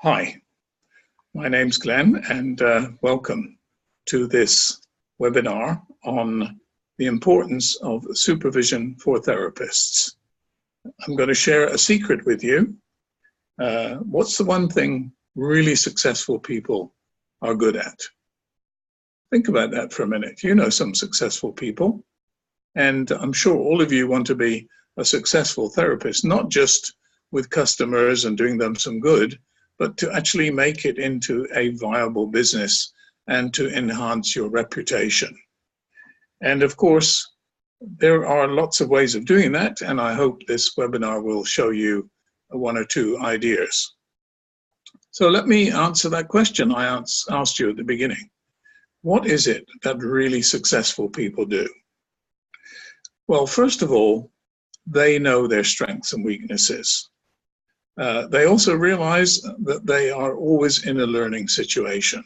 Hi, my name's Glenn and welcome to this webinar on the importance of supervision for therapists. I'm going to share a secret with you. What's the one thing really successful people are good at? Think about that for a minute. You know some successful people, and I'm sure all of you want to be a successful therapist, not just with customers and doing them some good, but to actually make it into a viable business and to enhance your reputation. And of course, there are lots of ways of doing that, and I hope this webinar will show you one or two ideas. So let me answer that question I asked you at the beginning. What is it that really successful people do? Well, first of all, they know their strengths and weaknesses. They also realize that they are always in a learning situation.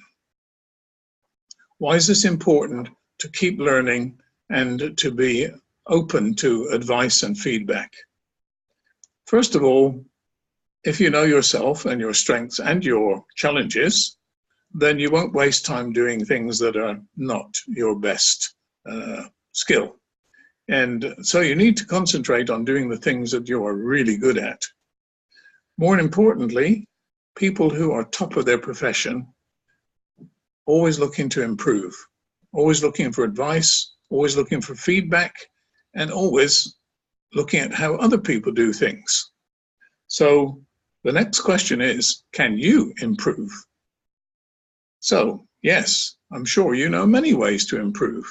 Why is this important? To keep learning and to be open to advice and feedback. First of all, if you know yourself and your strengths and your challenges, then you won't waste time doing things that are not your best skill. And so you need to concentrate on doing the things that you are really good at. More importantly, people who are top of their profession, always looking to improve, always looking for advice, always looking for feedback, and always looking at how other people do things. So the next question is, can you improve? So yes, I'm sure you know many ways to improve.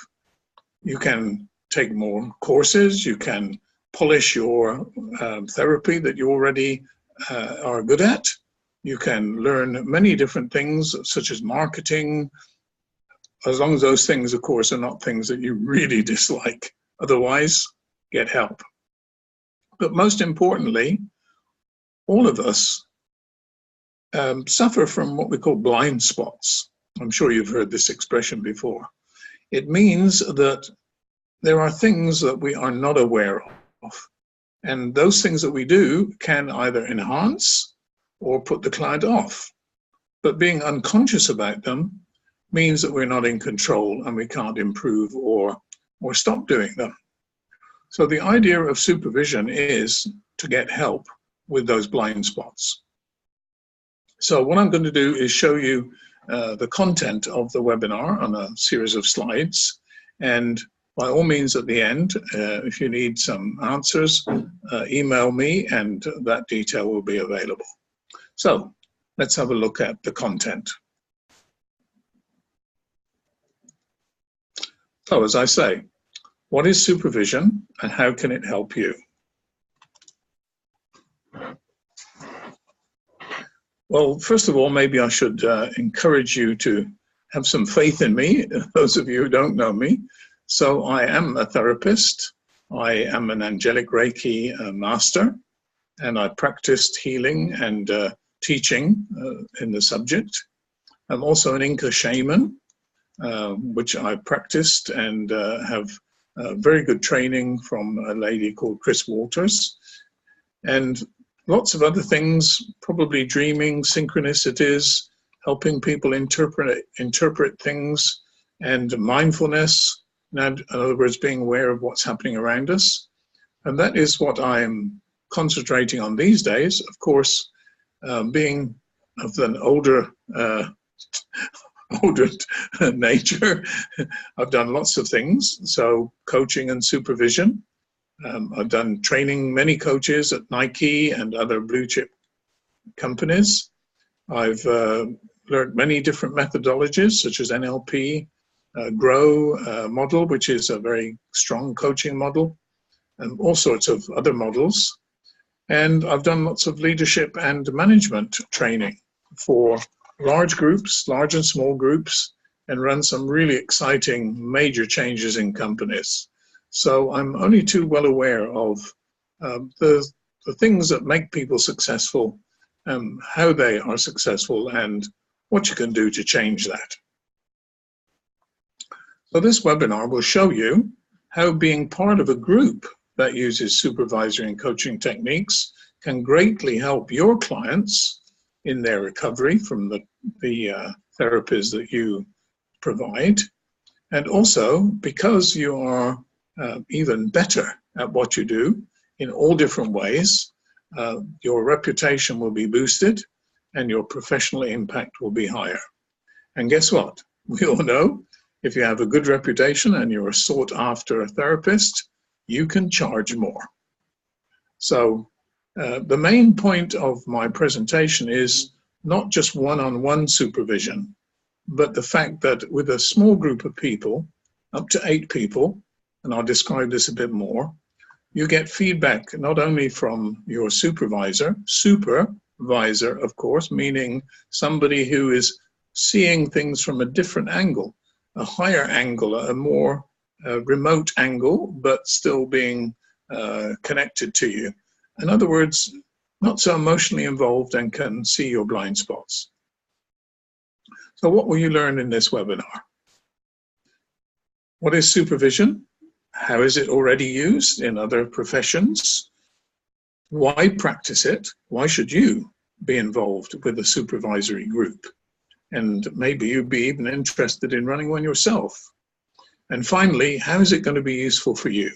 You can take more courses, you can polish your therapy that you already are good at. You can learn many different things such as marketing, as long as those things, of course, are not things that you really dislike. Otherwise, get help. But most importantly, all of us suffer from what we call blind spots. I'm sure you've heard this expression before. It means that there are things that we are not aware of. And those things that we do can either enhance or put the client off. But being unconscious about them means that we're not in control and we can't improve or stop doing them. So the idea of supervision is to get help with those blind spots. So what I'm going to do is show you the content of the webinar on a series of slides. And by all means, at the end, if you need some answers, email me and that detail will be available. So let's have a look at the content. So as I say, what is supervision and how can it help you? Well, first of all, maybe I should encourage you to have some faith in me, those of you who don't know me. So I am a therapist. I am an angelic Reiki master, and I practiced healing and teaching in the subject. I'm also an Inca shaman, which I practiced and have very good training from a lady called Chris Walters. And lots of other things, probably dreaming, synchronicities, helping people interpret things, and mindfulness. In other words, being aware of what's happening around us. And that is what I'm concentrating on these days. Of course, being of an older nature, I've done lots of things. So coaching and supervision. I've done training many coaches at Nike and other blue chip companies. I've learned many different methodologies such as NLP, GROW model, which is a very strong coaching model, and all sorts of other models. And I've done lots of leadership and management training for large groups, large and small groups, and run some really exciting major changes in companies. So I'm only too well aware of the things that make people successful, how they are successful, and what you can do to change that. So this webinar will show you how being part of a group that uses supervisory and coaching techniques can greatly help your clients in their recovery from the therapies that you provide. And also because you are even better at what you do in all different ways, your reputation will be boosted and your professional impact will be higher. And guess what? We all know if you have a good reputation and you're a sought after therapist, you can charge more. So the main point of my presentation is not just one-on-one supervision, but the fact that with a small group of people, up to 8 people, and I'll describe this a bit more, you get feedback not only from your supervisor, of course, meaning somebody who is seeing things from a different angle, a higher angle, a more remote angle, but still being connected to you. In other words, not so emotionally involved and can see your blind spots. So what will you learn in this webinar? What is supervision? How is it already used in other professions? Why practice it? Why should you be involved with a supervisory group? And maybe you'd be even interested in running one yourself. And finally, how is it going to be useful for you?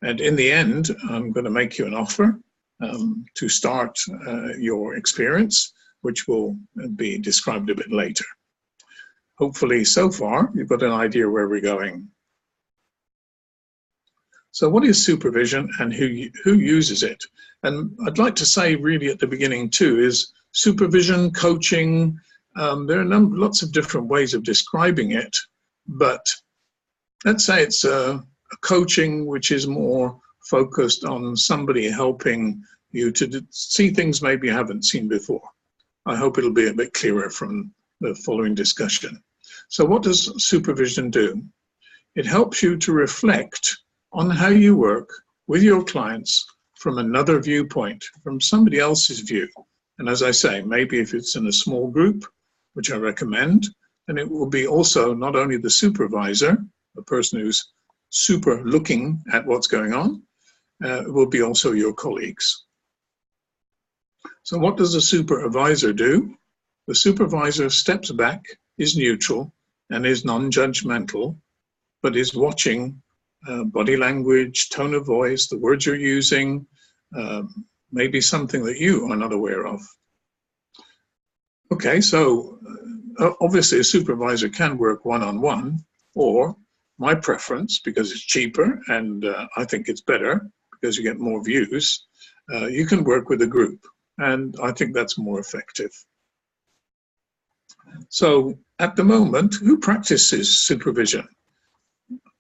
And in the end, I'm going to make you an offer to start your experience, which will be described a bit later. Hopefully, so far, you've got an idea where we're going. So what is supervision and who uses it? And I'd like to say really at the beginning too is supervision, coaching, there are lots of different ways of describing it, but let's say it's a coaching which is more focused on somebody helping you to see things maybe you haven't seen before. I hope it'll be a bit clearer from the following discussion. So what does supervision do? It helps you to reflect on how you work with your clients from another viewpoint, from somebody else's view. And as I say, maybe if it's in a small group, which I recommend, then it will be also not only the supervisor, the person who's super looking at what's going on, it will be also your colleagues. So what does a supervisor do? The supervisor steps back, is neutral, and is non-judgmental, but is watching body language, tone of voice, the words you're using, maybe something that you are not aware of. Okay, so obviously a supervisor can work one-on-one, or my preference, because it's cheaper and I think it's better because you get more views, you can work with a group, and I think that's more effective. So at the moment, who practices supervision?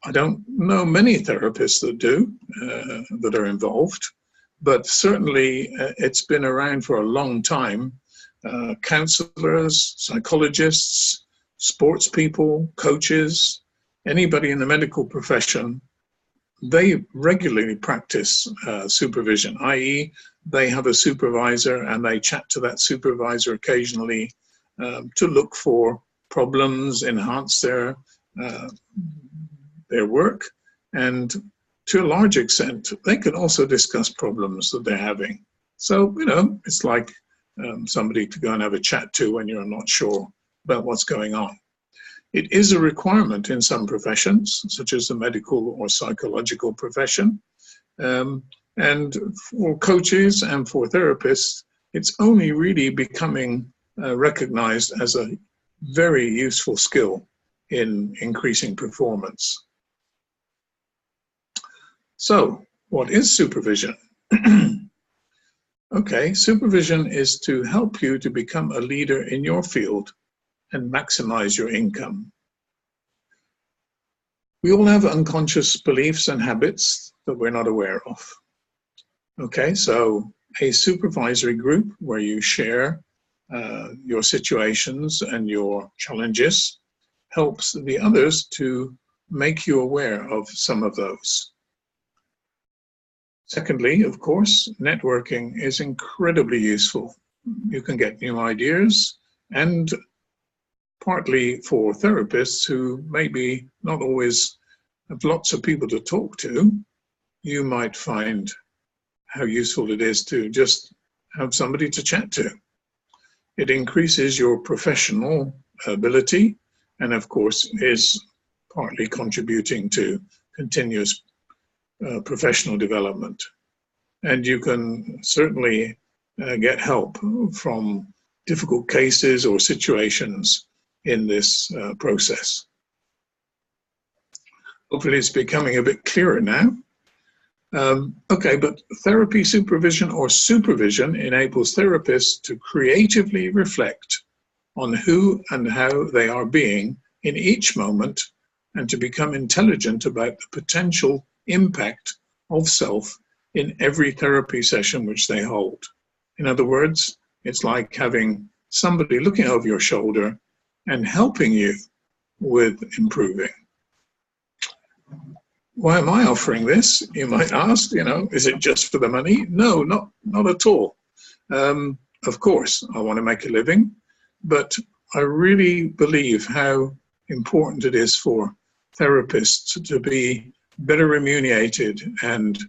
I don't know many therapists that do, that are involved, but certainly it's been around for a long time. Counselors, psychologists, sports people, coaches, anybody in the medical profession, they regularly practice supervision, i.e. they have a supervisor and they chat to that supervisor occasionally to look for problems, enhance their work, and to a large extent, they can also discuss problems that they're having. So, you know, it's like somebody to go and have a chat to when you're not sure about what's going on. It is a requirement in some professions, such as the medical or psychological profession. And for coaches and for therapists, it's only really becoming recognized as a very useful skill in increasing performance. So, what is supervision? Okay, supervision is to help you to become a leader in your field and maximize your income. We all have unconscious beliefs and habits that we're not aware of. Okay, so a supervisory group where you share your situations and your challenges helps the others to make you aware of some of those. Secondly, of course, networking is incredibly useful. You can get new ideas, and partly for therapists who maybe not always have lots of people to talk to, you might find how useful it is to just have somebody to chat to. It increases your professional ability and, of course, is partly contributing to continuous professional development. And you can certainly get help from difficult cases or situations in this process. Hopefully it's becoming a bit clearer now. Okay, but therapy supervision or supervision enables therapists to creatively reflect on who and how they are being in each moment and to become intelligent about the potential impact of self in every therapy session which they hold. In other words, it's like having somebody looking over your shoulder and helping you with improving. Why am I offering this? You might ask, is it just for the money? No, not at all. Of course, I want to make a living, but I really believe how important it is for therapists to be better remunerated and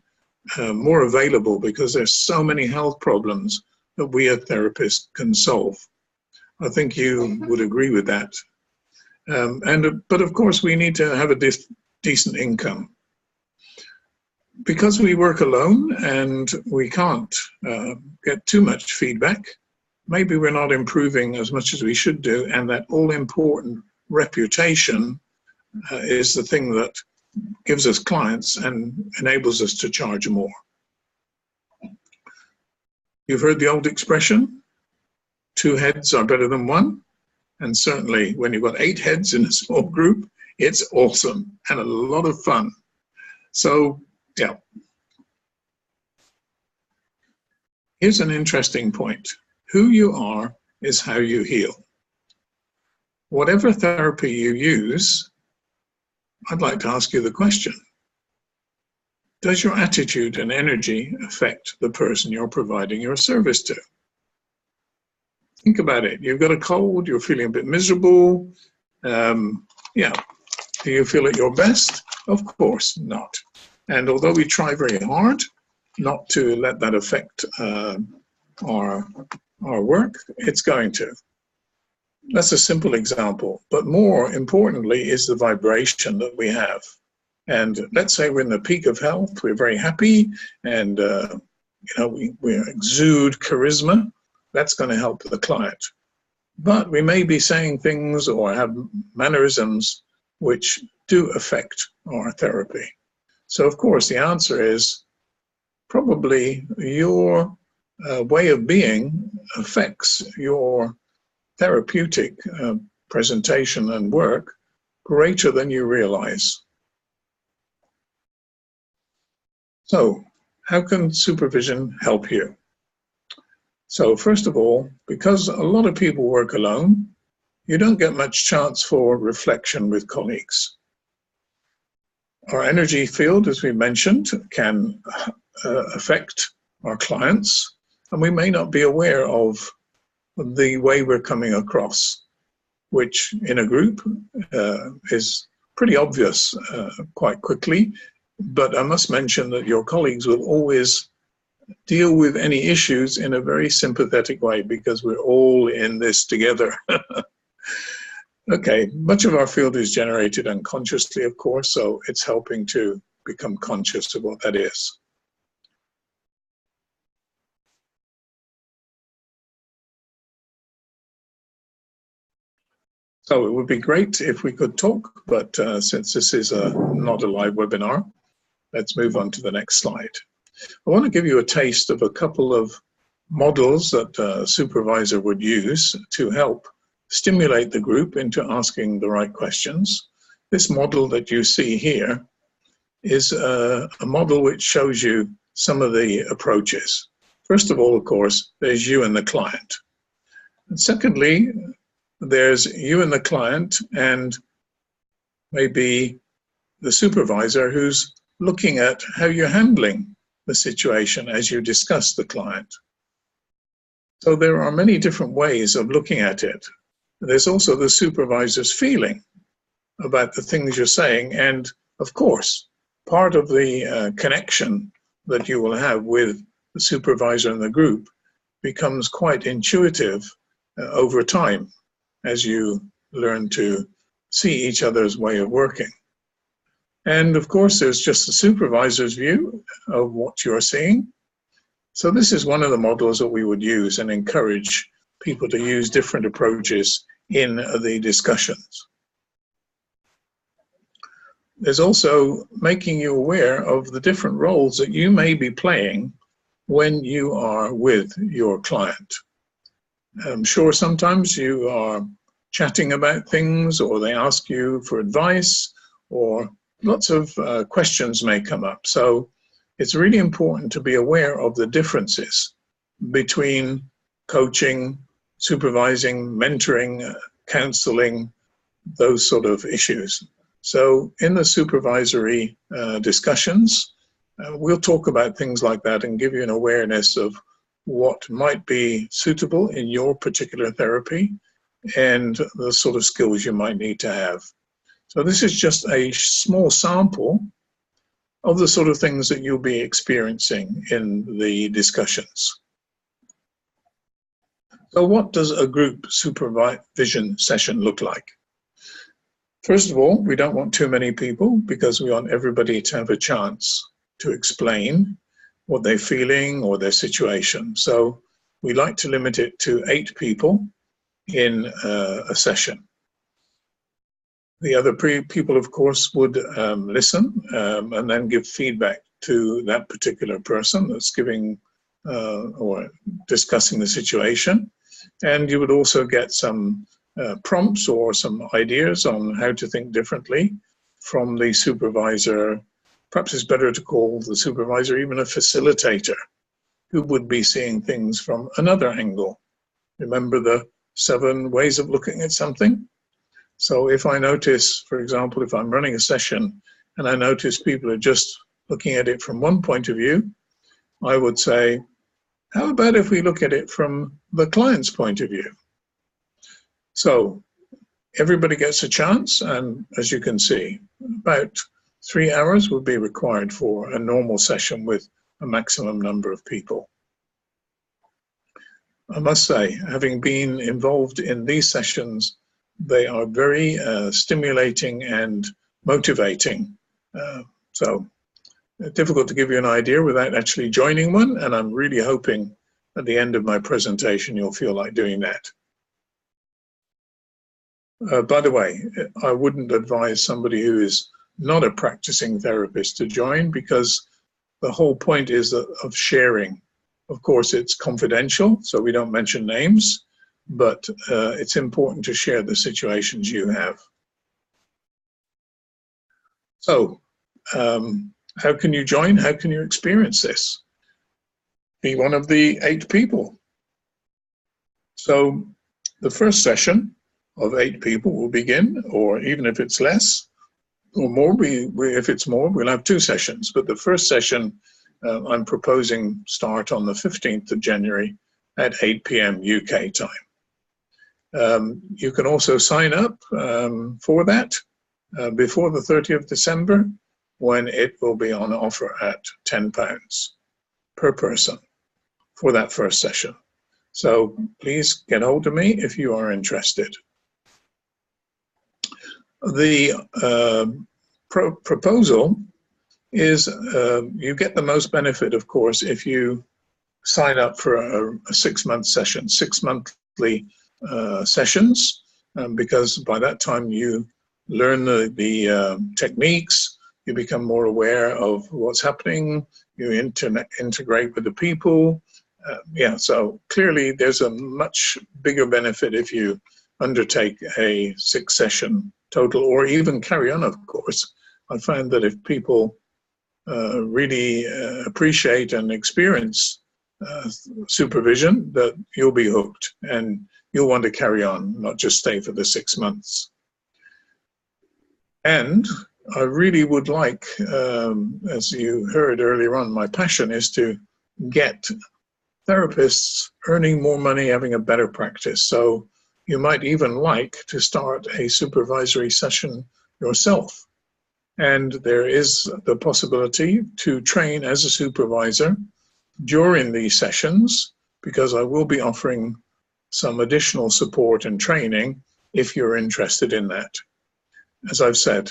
more available, because there's so many health problems that we as therapists can solve. I think you would agree with that. But of course, we need to have a decent income. Because we work alone and we can't get too much feedback, maybe we're not improving as much as we should do, and that all-important reputation is the thing that gives us clients and enables us to charge more. You've heard the old expression, 2 heads are better than 1. And certainly when you've got 8 heads in a small group, it's awesome and a lot of fun. So, yeah. Here's an interesting point. Who you are is how you heal. Whatever therapy you use, I'd like to ask you the question. Does your attitude and energy affect the person you're providing your service to? Think about it. You've got a cold, you're feeling a bit miserable. Yeah. Do you feel at your best? Of course not. And although we try very hard not to let that affect our work, it's going to. That's a simple example. But more importantly is the vibration that we have. And let's say we're in the peak of health, we're very happy, and we exude charisma. That's going to help the client. But we may be saying things or have mannerisms which do affect our therapy. So, of course, the answer is probably your way of being affects your therapeutic presentation and work greater than you realize. So, how can supervision help you? So, first of all, because a lot of people work alone, you don't get much chance for reflection with colleagues. Our energy field, as we mentioned, can affect our clients, and we may not be aware of the way we're coming across, which in a group is pretty obvious quite quickly. But I must mention that your colleagues will always deal with any issues in a very sympathetic way, because we're all in this together. Okay, much of our field is generated unconsciously, of course, so it's helping to become conscious of what that is. So it would be great if we could talk, but since this is not a live webinar, let's move on to the next slide. I want to give you a taste of a couple of models that a supervisor would use to help stimulate the group into asking the right questions. This model that you see here is a model which shows you some of the approaches. First of all, of course, there's you and the client. And secondly, there's you and the client and maybe the supervisor who's looking at how you're handling the situation as you discuss the client. So there are many different ways of looking at it. There's also the supervisor's feeling about the things you're saying. And of course, part of the connection that you will have with the supervisor and the group becomes quite intuitive over time as you learn to see each other's way of working. And of course, there's just the supervisor's view of what you're seeing. So this is one of the models that we would use and encourage people to use different approaches in the discussions. There's also making you aware of the different roles that you may be playing when you are with your client. I'm sure sometimes you are chatting about things, or they ask you for advice, or lots of questions may come up. So it's really important to be aware of the differences between coaching, supervising, mentoring, counseling, those sort of issues. So in the supervisory discussions, we'll talk about things like that and give you an awareness of what might be suitable in your particular therapy and the sort of skills you might need to have. So this is just a small sample of the sort of things that you'll be experiencing in the discussions. So what does a group supervision session look like? First of all, we don't want too many people because we want everybody to have a chance to explain what they're feeling or their situation. So we like to limit it to 8 people in a session. The other people, of course, would listen and then give feedback to that particular person that's giving or discussing the situation. And you would also get some prompts or some ideas on how to think differently from the supervisor. Perhaps it's better to call the supervisor even a facilitator who would be seeing things from another angle. Remember the 7 ways of looking at something? So if I notice, for example, if I'm running a session and I notice people are just looking at it from one point of view, I would say, how about if we look at it from the client's point of view? So everybody gets a chance, and as you can see, about 3 hours would be required for a normal session with a maximum number of people. I must say, having been involved in these sessions, they are very stimulating and motivating. So difficult to give you an idea without actually joining one, and I'm really hoping at the end of my presentation you'll feel like doing that. By the way, I wouldn't advise somebody who is not a practicing therapist to join, because the whole point is of sharing. Of course, it's confidential, so we don't mention names, but it's important to share the situations you have. So, how can you join? How can you experience this? Be one of the 8 people. So, the first session of 8 people will begin, or even if it's less or more, if it's more, we'll have 2 sessions. But the first session, I'm proposing start on the 15th of January at 8 p.m. UK time. You can also sign up for that before the 30th of December, when it will be on offer at £10 per person for that first session. So please get hold of me if you are interested. The proposal is you get the most benefit, of course, if you sign up for a 6-month session, 6 monthly sessions, because by that time you learn the techniques, you become more aware of what's happening, you integrate with the people. Yeah, so clearly there's a much bigger benefit if you undertake a 6-session total, or even carry on, of course. I find that if people really appreciate and experience supervision, that you'll be hooked and you'll want to carry on, not just stay for the 6 months. And I really would like, as you heard earlier on, my passion is to get therapists earning more money, having a better practice. So you might even like to start a supervisory session yourself. And there is the possibility to train as a supervisor during these sessions, because I will be offering some additional support and training if you're interested in that. As I've said,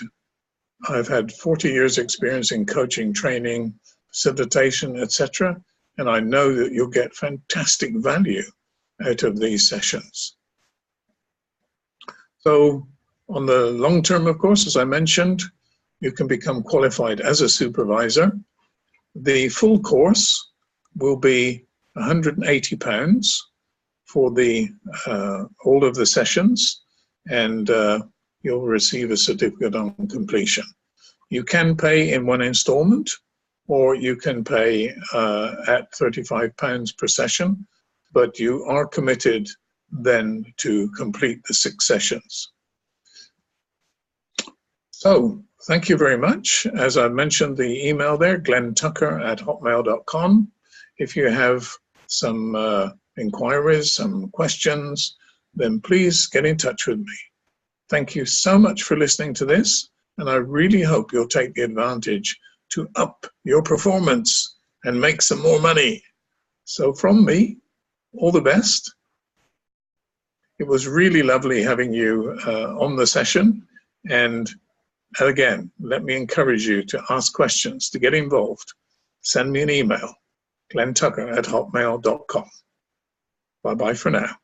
I've had 40 years experience in coaching, training, facilitation, etc. And I know that you'll get fantastic value out of these sessions. So on the long term, of course, as I mentioned, you can become qualified as a supervisor. The full course will be £180 for the all of the sessions, and you'll receive a certificate on completion. You can pay in one installment, or you can pay at £35 per session, but you are committed then to complete the 6 sessions. So thank you very much. As I mentioned, the email there, glentucker@hotmail.com. If you have some inquiries, some questions, then please get in touch with me. Thank you so much for listening to this, and I really hope you'll take the advantage to up your performance and make some more money. So from me, all the best. It was really lovely having you on the session, and again, let me encourage you to ask questions, to get involved. Send me an email, glentucker@hotmail.com. Bye-bye for now.